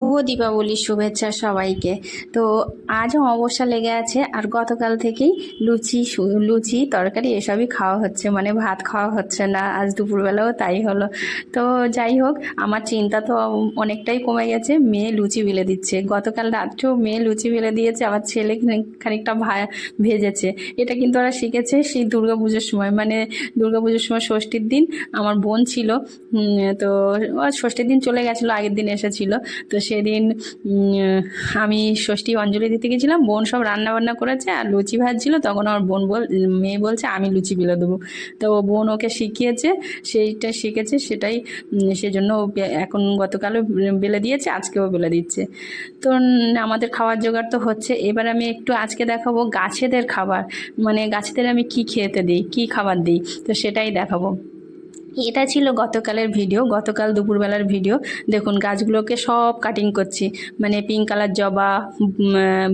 শুভ দীপাবলির শুভেচ্ছা সবাইকে। তো আজ অমাবস্যা লেগে আছে, আর গতকাল থেকেই লুচি তরকারি এসবই খাওয়া হচ্ছে, মানে ভাত খাওয়া হচ্ছে না। আজ দুপুরবেলাও তাই হলো। তো যাই হোক, আমার চিন্তা তো অনেকটাই কমে গেছে। মেয়ে লুচি বেলে দিচ্ছে, গতকাল রাত্রেও মেয়ে লুচি বেলে দিয়েছে, আবার ছেলে খানিকটা ভেজেছে। এটা কিন্তু ওরা শিখেছে সেই দুর্গাপুজোর সময়, মানে দুর্গাপুজোর সময় ষষ্ঠীর দিন আমার বোন ছিল। তো ষষ্ঠীর দিন চলে গেছিলো, আগের দিন এসেছিল। তো সেদিন আমি ষষ্ঠী অঞ্জলি দিতে গেছিলাম, বোন সব রান্না বান্না করেছে আর লুচি ভাজছিল। তখন আমার মেয়ে বলছে আমি লুচি বেলে দেবো। তো বোন ওকে শিখিয়েছে, সেইটা শিখেছে সেটাই, সেজন্য এখন গতকালও বেলে দিয়েছে, আজকেও বেলে দিচ্ছে। তো আমাদের খাওয়ার জোগাড় তো হচ্ছে। এবার আমি একটু আজকে দেখাবো গাছেদের খাবার, মানে গাছেদের আমি কি খেতে দিই, কি খাবার দিই, তো সেটাই দেখাবো। এটা ছিল গতকালের ভিডিও, গতকাল দুপুরবেলার ভিডিও। দেখুন গাছগুলোকে সব কাটিং করছি, মানে পিঙ্ক কালার জবা,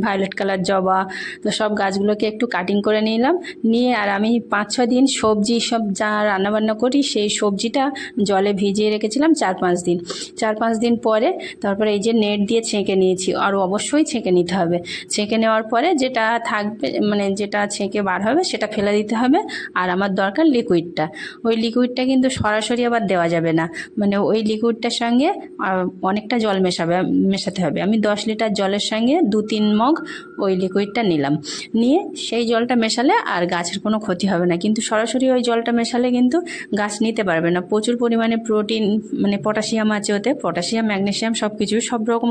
ভায়োলেট কালার জবা। তো সব গাছগুলোকে একটু কাটিং করে নিলাম, নিয়ে আর আমি 5-6 দিন সবজি সব যা রান্নাবান্না করি সেই সবজিটা জলে ভিজিয়ে রেখেছিলাম 4-5 দিন। 4-5 দিন পরে তারপরে এই যে নেট দিয়ে ছেঁকে নিয়েছি, আর অবশ্যই ছেঁকে নিতে হবে। ছেঁকে নেওয়ার পরে যেটা থাকবে, মানে যেটা ছেঁকে বার হবে সেটা ফেলে দিতে হবে। আর আমার দরকার লিকুইডটা। ওই লিকুইডটা কিন্তু সরাসরি আবার দেওয়া যাবে না, মানে ওই লিকুইডটার সঙ্গে অনেকটা জল মেশাতে হবে। আমি 10 লিটার জলের সঙ্গে 2-3 মগ ওই লিকুইডটা নিলাম, নিয়ে সেই জলটা মেশালে আর গাছের কোনো ক্ষতি হবে না। কিন্তু সরাসরি ওই জলটা মেশালে কিন্তু গাছ নিতে পারবে না। প্রচুর পরিমাণে প্রোটিন, মানে পটাশিয়াম আছে ওতে, পটাশিয়াম ম্যাগনেসিয়াম সব কিছু, সব রকম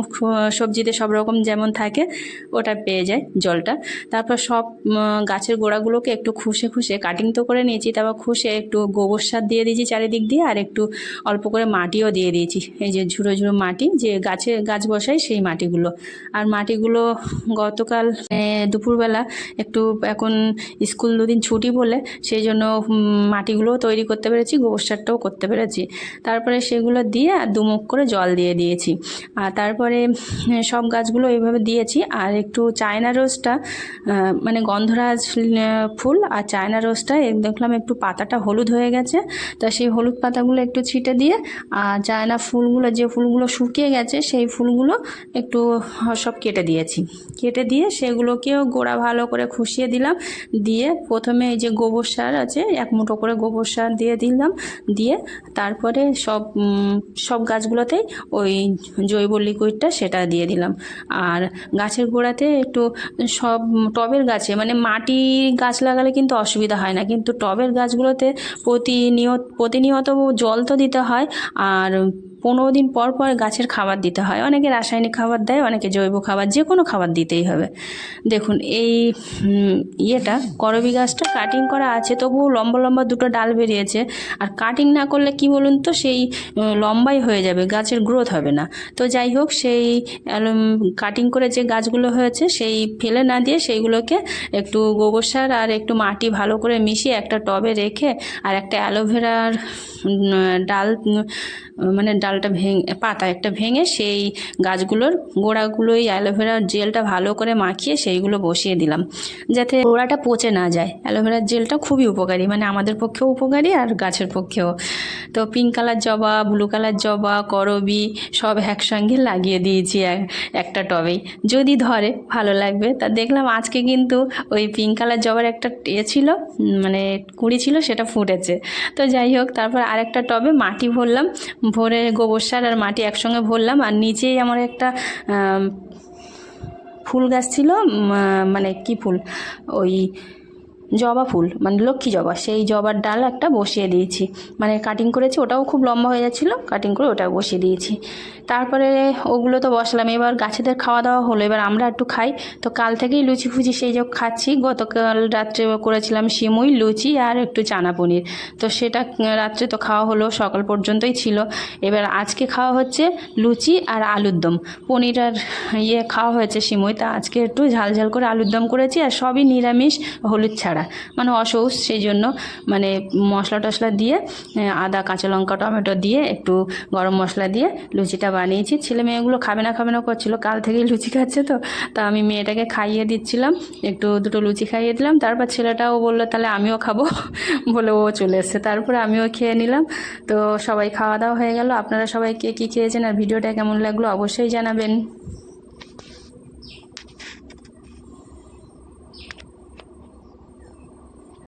সবজিতে সব রকম যেমন থাকে ওটা পেয়ে যায় জলটা। তারপর সব গাছের গোড়াগুলোকে একটু খুশে খুশে কাটিং তো করে নিয়েছি, তারপর খুশে একটু গোবর সার দিয়ে দিয়েছি চারিদিক দিয়ে, আর একটু অল্প করে মাটিও দিয়ে দিয়েছি, এই যে ঝুড়ো ঝুড়ো মাটি, যে গাছ বসাই সেই মাটিগুলো। আর মাটিগুলো গতকাল দুপুরবেলা একটু, এখন স্কুল দুদিন ছুটি বলে সেই জন্য মাটিগুলোও তৈরি করতে পেরেছি, গোবর সারটাও করতে পেরেছি। তারপরে সেগুলো দিয়ে আর 2 মুখ করে জল দিয়ে দিয়েছি। আর তারপরে সব গাছগুলো এইভাবে দিয়েছি। আর একটু চায়না রোজটা, মানে গন্ধরাজ ফুল আর চায়না রোজটা দেখলাম একটু পাতাটা হলুদ হয়ে গেছে, তা সেই হলুদ পাতাগুলো একটু ছিটে দিয়ে, আর চায়না ফুলগুলো, যে ফুলগুলো শুকিয়ে গেছে সেই ফুলগুলো একটু সব কেটে দিয়েছি। কেটে দিয়ে সেগুলোকেও গোড়া ভালো করে খুশিয়ে দিলাম। দিয়ে প্রথমে এই যে গোবর সার আছে, 1 মুঠো করে গোবর সার দিয়ে দিলাম, দিয়ে তারপরে সব গাছগুলোতেই ওই জৈব লিকুইডটা সেটা দিয়ে দিলাম। আর গাছের গোড়াতে একটু সব টবের গাছে, মানে মাটি গাছ লাগালে কিন্তু অসুবিধা হয় না, কিন্তু টবের গাছগুলোতে প্রতিনিয়ত জল তো দিতে হয়, আর 15 দিন পর পর গাছের খাবার দিতে হয়। অনেকে রাসায়নিক খাবার দেয়, অনেকে জৈব খাবার, যে কোনো খাবার দিতেই হবে। দেখুন এই করবি গাছটা কাটিং করা আছে, তবুও লম্বা লম্বা 2টো ডাল বেরিয়েছে। আর কাটিং না করলে কি বলুন তো, সেই লম্বাই হয়ে যাবে, গাছের গ্রোথ হবে না। তো যাই হোক, সেই কাটিং করে যে গাছগুলো হয়েছে সেই ফেলে না দিয়ে সেইগুলোকে একটু গোবর সার আর একটু মাটি ভালো করে মিশিয়ে একটা টবে রেখে, আর একটা অ্যালোভেরার ডাল, মানে ডালটা পাতা একটা ভেঙে সেই গাছগুলোর গোড়াগুলোই অ্যালোভেরার জেলটা ভালো করে মাখিয়ে সেইগুলো বসিয়ে দিলাম, যাতে গোড়াটা পচে না যায়। অ্যালোভেরার জেলটা খুবই উপকারী, মানে আমাদের পক্ষেও উপকারী আর গাছের পক্ষেও। তো পিঙ্ক কালার জবা, ব্লু কালার জবা, করবি সব একসঙ্গে লাগিয়ে দিয়েছি একটা টবেই, যদি ধরে ভালো লাগবে। তা দেখলাম আজকে কিন্তু ওই পিঙ্ক কালার জবার একটা ছিল, মানে কুঁড়ি ছিল, সেটা ফুটেছে। তো যাই হোক, তারপর আরেকটা টবে মাটি ভরলাম, ভরে গোবর সার আর মাটি একসঙ্গে ভরলাম। আর নিচেই আমার একটা ফুল গাছ ছিল, মানে কি ফুল, ওই জবা ফুল, মানে লক্ষ্মী জবা, সেই জবার ডাল একটা বসিয়ে দিয়েছি, মানে কাটিং করেছি, ওটাও খুব লম্বা হয়ে যাচ্ছিলো, কাটিং করে ওটাও বসিয়ে দিয়েছি। তারপরে ওগুলো তো বসালাম, এবার গাছেদের খাওয়া দাওয়া হলো, এবার আমরা একটু খাই। তো কাল থেকেই লুচি ফুচি সেই যে খাচ্ছি। গতকাল রাত্রে করেছিলাম সিমুই, লুচি আর একটু চানা পনির, তো সেটা রাত্রে তো খাওয়া হলো, সকাল পর্যন্তই ছিল। এবার আজকে খাওয়া হচ্ছে লুচি আর আলুর দম, পনির আর খাওয়া হয়েছে সিমুই, তা আজকে একটু ঝাল ঝাল করে আলুর দম করেছি, আর সবই নিরামিষ, হলুদ ছাড়া। মানে অসৌস, সেই জন্য মানে মশলা টশলা দিয়ে আদা কাঁচা লঙ্কা টমেটো দিয়ে একটু গরম মশলা দিয়ে লুচিটা বানিয়েছি। ছেলে মেয়েগুলো খাবে না করছিল, কাল থেকেই লুচি খাচ্ছে তো আমি মেয়েটাকে খাইয়ে দিচ্ছিলাম, একটু দুটো লুচি খাইয়ে দিলাম। তারপর ছেলেটাও বললো তাহলে আমিও খাবো বলে ও চলে এসছে, তারপরে আমিও খেয়ে নিলাম। তো সবাই খাওয়া দাওয়া হয়ে গেল। আপনারা সবাই কে কী খেয়েছেন আর ভিডিওটা কেমন লাগলো অবশ্যই জানাবেন।